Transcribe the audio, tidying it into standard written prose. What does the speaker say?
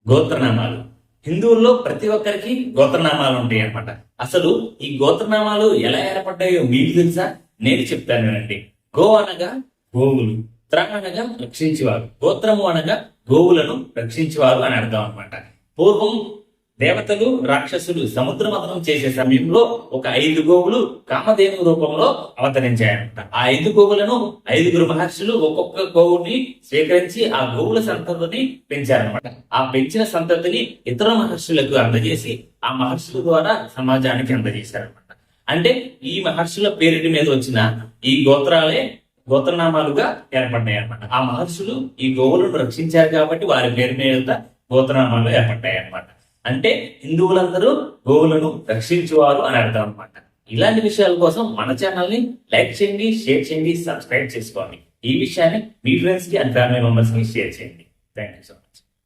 గోత్రనామాలు. హిందువుల్లో ప్రతి ఒక్కరికి గోత్రనామాలు ఉంటాయి అన్నమాట. అసలు ఈ గోత్రనామాలు ఎలా ఏర్పడ్డాయో మీకు తెలుసా? నేను చెప్తాను వినండి. గో అనగా గోవులు, త్ర అనగా రక్షించేవారు, గోత్రము అనగా గోవులను రక్షించేవారు అని అర్థం అనమాట. పూర్వం దేవతలు రాక్షసులు సముద్ర మథనం చేసే సమయంలో ఒక 5 గోవులు కామధేను రూపంలో అవతరించాయన్నమాట. ఆ 5 గోవులను 5 మహర్షులు ఒక్కొక్క గోవుని స్వీకరించి ఆ గోవుల సంతతిని పెంచారనమాట. ఆ పెంచిన సంతతిని ఇతర మహర్షులకు అందజేసి ఆ మహర్షుల ద్వారా సమాజానికి అందజేశారనమాట. అంటే ఈ మహర్షుల పేరుటి మీద వచ్చిన ఈ గోత్రాలే గోత్రనామాలుగా ఏర్పడ్డాయి అనమాట. ఆ మహర్షులు ఈ గోవులను రక్షించారు కాబట్టి వారి పేరు మీద గోత్రనామాలు ఏర్పడ్డాయి అనమాట. అంటే హిందువులందరూ గోవులను రక్షించేవారు అని అర్థం అనమాట. ఇలాంటి విషయాల కోసం మన ఛానల్ ని లైక్ చేయండి, షేర్ చేయండి, సబ్స్క్రైబ్ చేసుకోండి. ఈ విషయాన్ని మీ ఫ్రెండ్స్ కి అండ్ ఫ్యామిలీ మెంబర్స్ కి షేర్ చేయండి. Thank you so much.